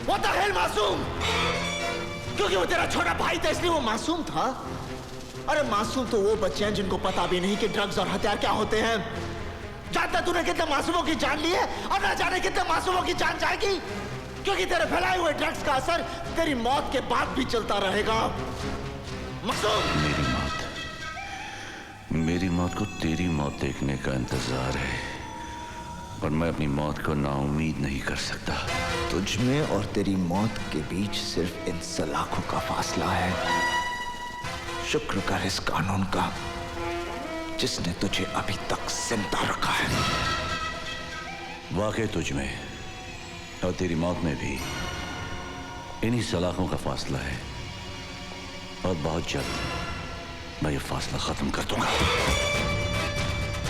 What the hell मासूम? क्योंकि वो तेरा छोटा भाई था इसलिए वो मासूम था। अरे मासूम तो वो बच्चे हैं जिनको पता भी नहीं कि ड्रग्स और हथियार क्या होते हैं। जानता तूने कितने मासूमों की जान ली है और ना जाने कितने मासूमों की जान जाएगी, क्योंकि तेरे फैलाए हुए ड्रग्स का असर तेरी मौत के बाद भी चलता रहेगा। मासूम, मेरी मौत को तेरी मौत देखने का इंतजार है और मैं अपनी मौत को नाउम्मीद नहीं कर सकता। तुझ में और तेरी मौत के बीच सिर्फ इन सलाखों का फासला है। शुक्र कर इस कानून का जिसने तुझे अभी तक जिंदा रखा है। वाकई तुझ में और तेरी मौत में भी इन्हीं सलाखों का फासला है और बहुत जल्द मैं ये फासला खत्म कर दूंगा।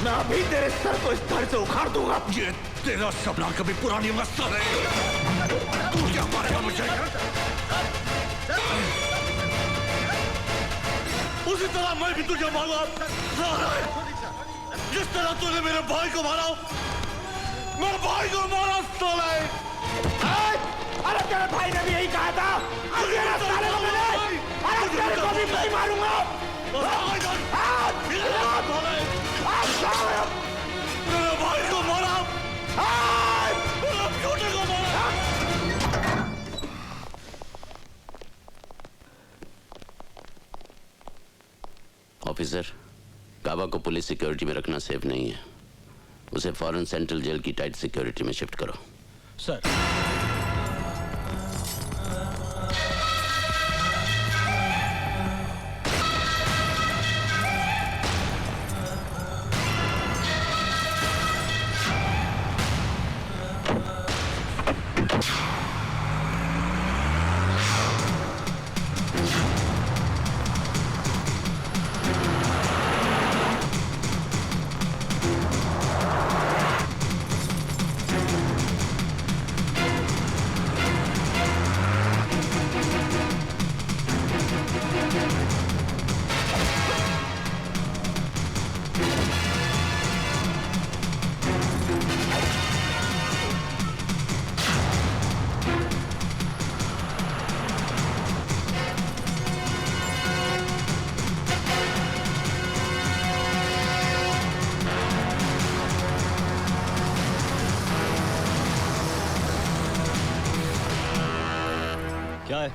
मैं अभी तेरे सर को इस धड़ से उखाड़ दूंगा। ये तेरा सपना कभी पूरा नहीं होगा साले। तू क्या मारेगा मुझे? उसी तरह मैं भी तुझे मारूंगा। जिस तरह तूने मेरे भाई को मारा, मेरे भाई को मारा साले। अरे तेरे भाई ने भी यही कहा था। साले को मैंने, अरे तेरे को भी नहीं मारूंगा। मेरे भाई को मारा, मेरे बेटे को मारा। ऑफिसर, गावा को पुलिस सिक्योरिटी में रखना सेफ नहीं है। उसे फौरन सेंट्रल जेल की टाइट सिक्योरिटी में शिफ्ट करो। सर। क्या है?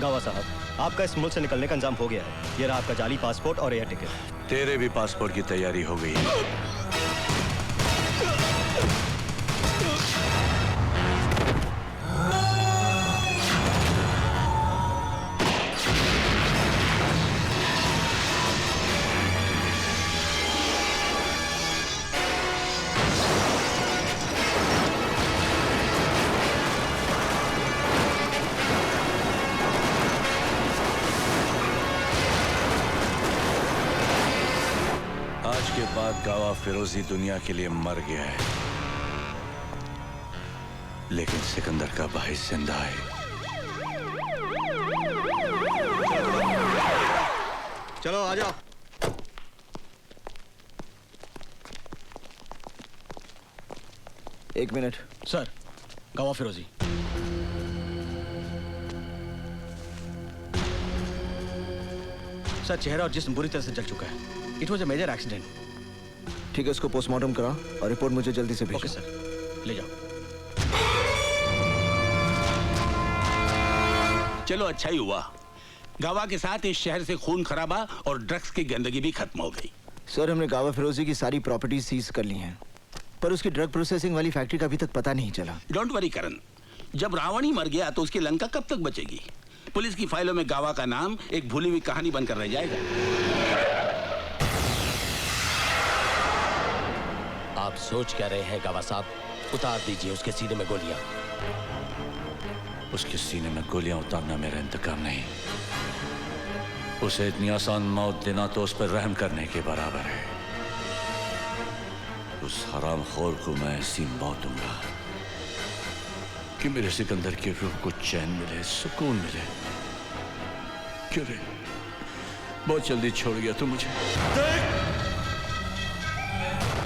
गावा साहब, आपका इस मुल्क से निकलने का इंतजाम हो गया है। ये रहा आपका जाली पासपोर्ट और एयर टिकट। तेरे भी पासपोर्ट की तैयारी हो गई है। आज के बाद गावा फिरोजी दुनिया के लिए मर गया है, लेकिन सिकंदर का भाई जिंदा है। चलो आ जाओ। एक मिनट। सर, गावा फिरोजी। सर, चेहरा और जिस्म बुरी तरह से जल चुका है। It was a major accident. ठीक है, इसको पोस्टमार्टम करा और रिपोर्ट मुझे जल्दी से भेजो। ओके सर, ले जाओ। चलो अच्छा ही हुआ, गावा के साथ इस शहर से खून खराबा और ड्रग्स की गंदगी भी खत्म हो गई। सर, हमने गावा फिरोजी की सारी प्रॉपर्टी सीज कर ली हैं, पर उसकी ड्रग प्रोसेसिंग वाली फैक्ट्री का अभी तक पता नहीं चला। डोंट वरी करण, जब रावण ही मर गया तो उसकी लंका कब तक बचेगी? पुलिस की फाइलों में गावा का नाम एक भूली हुई कहानी बनकर रह जाएगा। आप सोच क्या रहे हैं गावा साहब? उतार दीजिए उसके सीने में गोलियां। उसके सीने में गोलियां उतारना मेरा इंतकाम नहीं, उसे इतनी आसान मौत देना तो उस पर रहम करने के बराबर है। उस हरामखोर को मैं ऐसी मौत दूंगा कि मेरे सिकंदर की रूह को चैन मिले, सुकून मिले। क्यों रे, बहुत जल्दी छोड़ गया तू मुझे। देख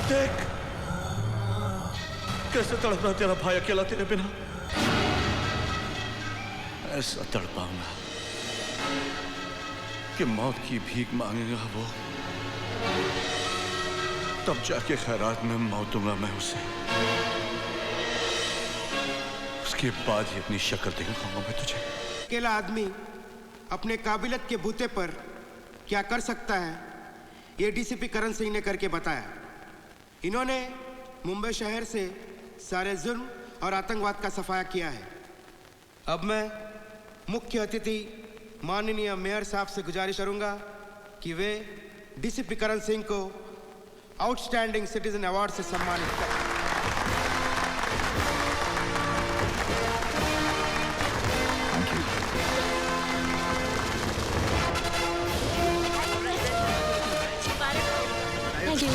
देख कैसे तड़प रहा तेरा भाई अकेला तेरे बिना। ऐसा तड़पाऊंगा कि मौत की भीख मांगेगा वो, तब जाके खैरात में मौतूंगा मैं उसे। उसके बाद ही अपनी शक्ल दिखाऊंगा मैं तुझे। अकेला आदमी अपने काबिलियत के बूते पर क्या कर सकता है, ये डीसीपी करण सिंह ने करके बताया। इन्होंने मुंबई शहर से सारे जुर्म और आतंकवाद का सफाया किया है। अब मैं मुख्य अतिथि माननीय मेयर साहब से गुजारिश करूंगा कि वे डीसीपी करण सिंह को आउटस्टैंडिंग सिटीजन अवार्ड से सम्मानित करें। Thank you.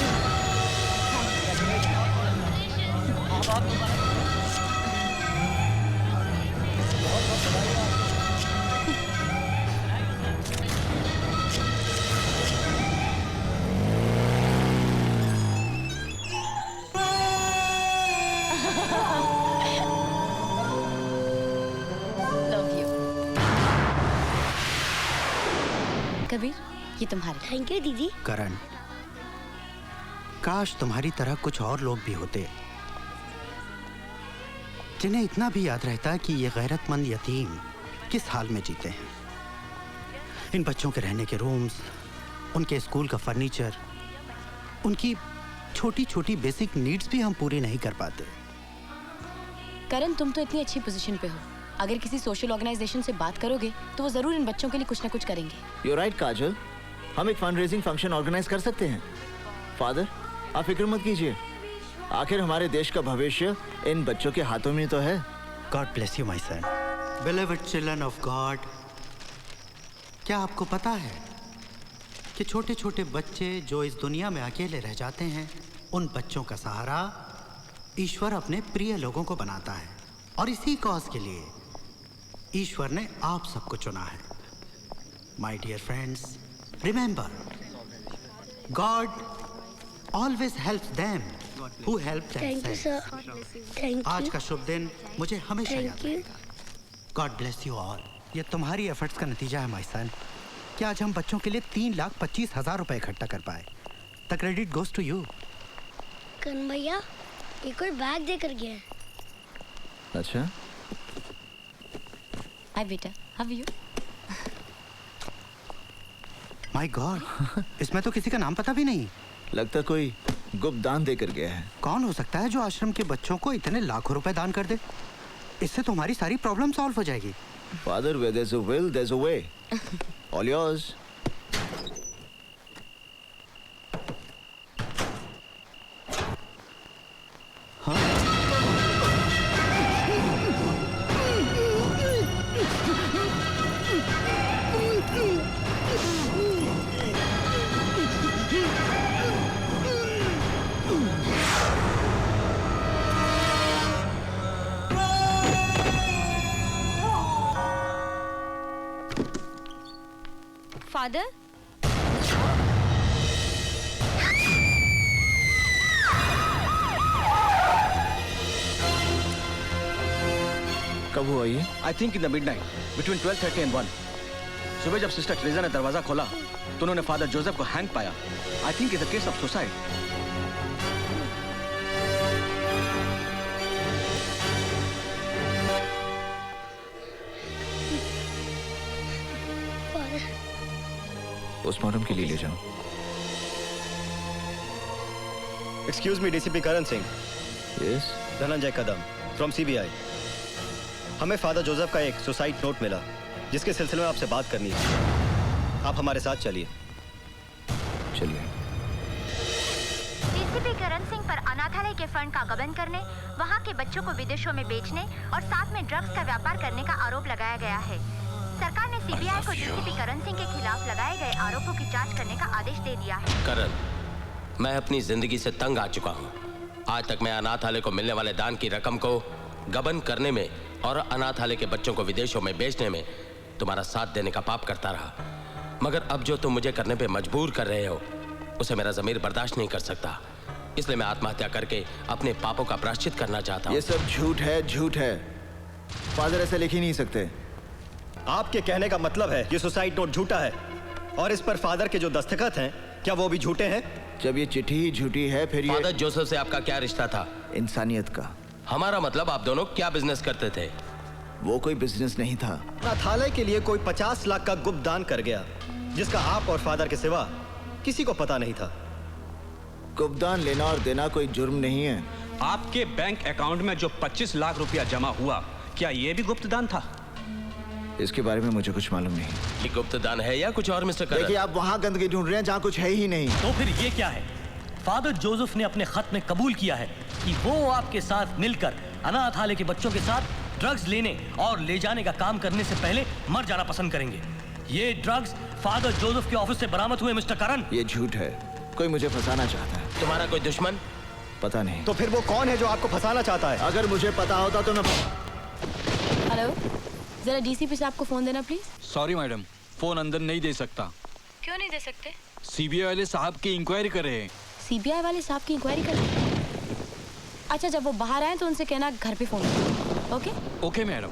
Love you. Kabir, ये तुम्हारे। थैंक यू दीदी। करण, काश तुम्हारी तरह कुछ और लोग भी होते जिन्हें इतना भी याद रहता कि ये गैरतमंद यतीम किस हाल में जीते हैं। इन बच्चों के रहने के रूम्स, उनके स्कूल का फर्नीचर, उनकी छोटी छोटी बेसिक नीड्स भी हम पूरी नहीं कर पाते। करण, तुम तो इतनी अच्छी पोजीशन पे हो, अगर किसी सोशल ऑर्गेनाइजेशन से बात करोगे तो वो जरूर इन बच्चों के लिए कुछ ना कुछ करेंगे। You're right, काजल, हम एक फंड रेजिंग फंक्शन ऑर्गेनाइज कर सकते हैं। फादर, आप फिक्र मत कीजिए, आखिर हमारे देश का भविष्य इन बच्चों के हाथों में तो है। God bless you my son, believed children of God. क्या आपको पता है कि छोटे छोटे बच्चे जो इस दुनिया में अकेले रह जाते हैं, उन बच्चों का सहारा ईश्वर अपने प्रिय लोगों को बनाता है, और इसी कॉज के लिए ईश्वर ने आप सबको चुना है। My dear friends, remember, God always helps them who help thank you sir. Thank you. आज का शुभ दिन मुझे हमेशा याद थैंक यू। रहेगा। God bless you all. ये तुम्हारी एफर्ट्स का नतीजा है माय सन कि आज हम बच्चों के लिए 3,25,000 रुपए इकट्ठा कर पाए। The credit goes to you. Karan भैया एक और बैग देकर गया है। अच्छा, हाय बेटा, how are you? My God, इसमें तो किसी का नाम पता भी नहीं। लगता कोई गुप्त दान देकर गया है। कौन हो सकता है जो आश्रम के बच्चों को इतने लाखों रुपए दान कर दे? इससे तुम्हारी सारी प्रॉब्लम सॉल्व हो जाएगी। Father, where there's a will, there's a way. All yours. Father, कब हुआ ये? I think in the midnight between 12:30 and 1। सुबह जब सिस्टर ट्रेजा ने दरवाजा खोला तो उन्होंने फादर जोसेफ को हैंग पाया। I think it's a case of suicide. Postmortem के लिए ले जाओ। Excuse me, DCP Karan Singh. Yes. Dhananjay Kadam from CBI. हमें फादर जोसेफ का एक सुसाइड नोट मिला जिसके सिलसिले में आपसे बात करनी है। आप हमारे साथ चलिए। चलिए। डीसीपी करण सिंह पर अनाथालय के फंड का गबन करने, वहां के बच्चों को विदेशों में बेचने और साथ में ड्रग्स का व्यापार करने का आरोप लगाया गया है। सरकार ने सीबीआई को डीसीपी करण सिंह के खिलाफ लगाए गए आरोपों की जांच करने का आदेश दे दिया है। करण, मैं अपनी जिंदगी से तंग आ चुका हूँ। आज तक मैं अनाथालय को मिलने वाले दान की रकम को गबन करने में और अनाथालय के बच्चों को विदेशों में बेचने में तुम्हारा साथ देने का पाप करता रहा। मगर अब जो तुम मुझे करने पे मजबूर कर रहे हो उसे मेरा ज़मीर बर्दाश्त नहीं कर सकता, इसलिए मैं आत्महत्या करके अपने पापों का प्रायश्चित करना चाहता हूँ। ये सब झूठ है, झूठ है। फादर ऐसे लिख ही नहीं सकते। आपके कहने का मतलब है ये सुसाइड नोट झूठा है और इस पर फादर के जो दस्तखत हैं क्या वो भी झूठे हैं? जब ये चिट्ठी ही झूठी है फिर फादर जोसेफ से आपका क्या रिश्ता था? इंसानियत का। हमारा मतलब आप दोनों क्या बिजनेस करते थे? वो कोई बिजनेस नहीं था। अनाथालय के लिए कोई 50 लाख का गुप्त दान कर गया जिसका आप और फादर के सिवा किसी को पता नहीं था। गुप्तदान लेना और देना कोई जुर्म नहीं है। आपके बैंक अकाउंट में जो 25 लाख रुपया जमा हुआ, क्या ये भी गुप्त दान था? इसके बारे में मुझे कुछ मालूम नहीं। ये गुप्त दान है या कुछ और मिस्टर करण? देखिए आप वहाँ गंदगी ढूंढ रहे हैं जहाँ कुछ है ही नहीं। तो फिर ये क्या है? फादर जोसेफ ने अपने खत में कबूल किया है कि वो आपके साथ मिलकर अनाथालय के बच्चों के साथ ड्रग्स लेने और ले जाने का काम करने से पहले मर जाना पसंद करेंगे। ये ड्रग्स फादर जोसेफ के ऑफिस से बरामद हुए मिस्टर करण। ये झूठ है, कोई मुझे फंसाना चाहता है। तुम्हारा कोई दुश्मन? पता नहीं। तो फिर वो कौन है जो आपको फंसाना चाहता है? अगर मुझे पता होता तो मैं। हेलो, जरा डीसीपी साहब को फोन देना प्लीज। सॉरी मैडम, फोन अंदर नहीं दे सकता। क्यों नहीं दे सकते? सीबीआई वाले साहब की इंक्वायरी कर रहे हैं। सीबीआई वाले साहब की इंक्वायरी कर रहे हैं? अच्छा, जब वो बाहर आए तो उनसे कहना घर पे फोन करो। ओके? Okay madam.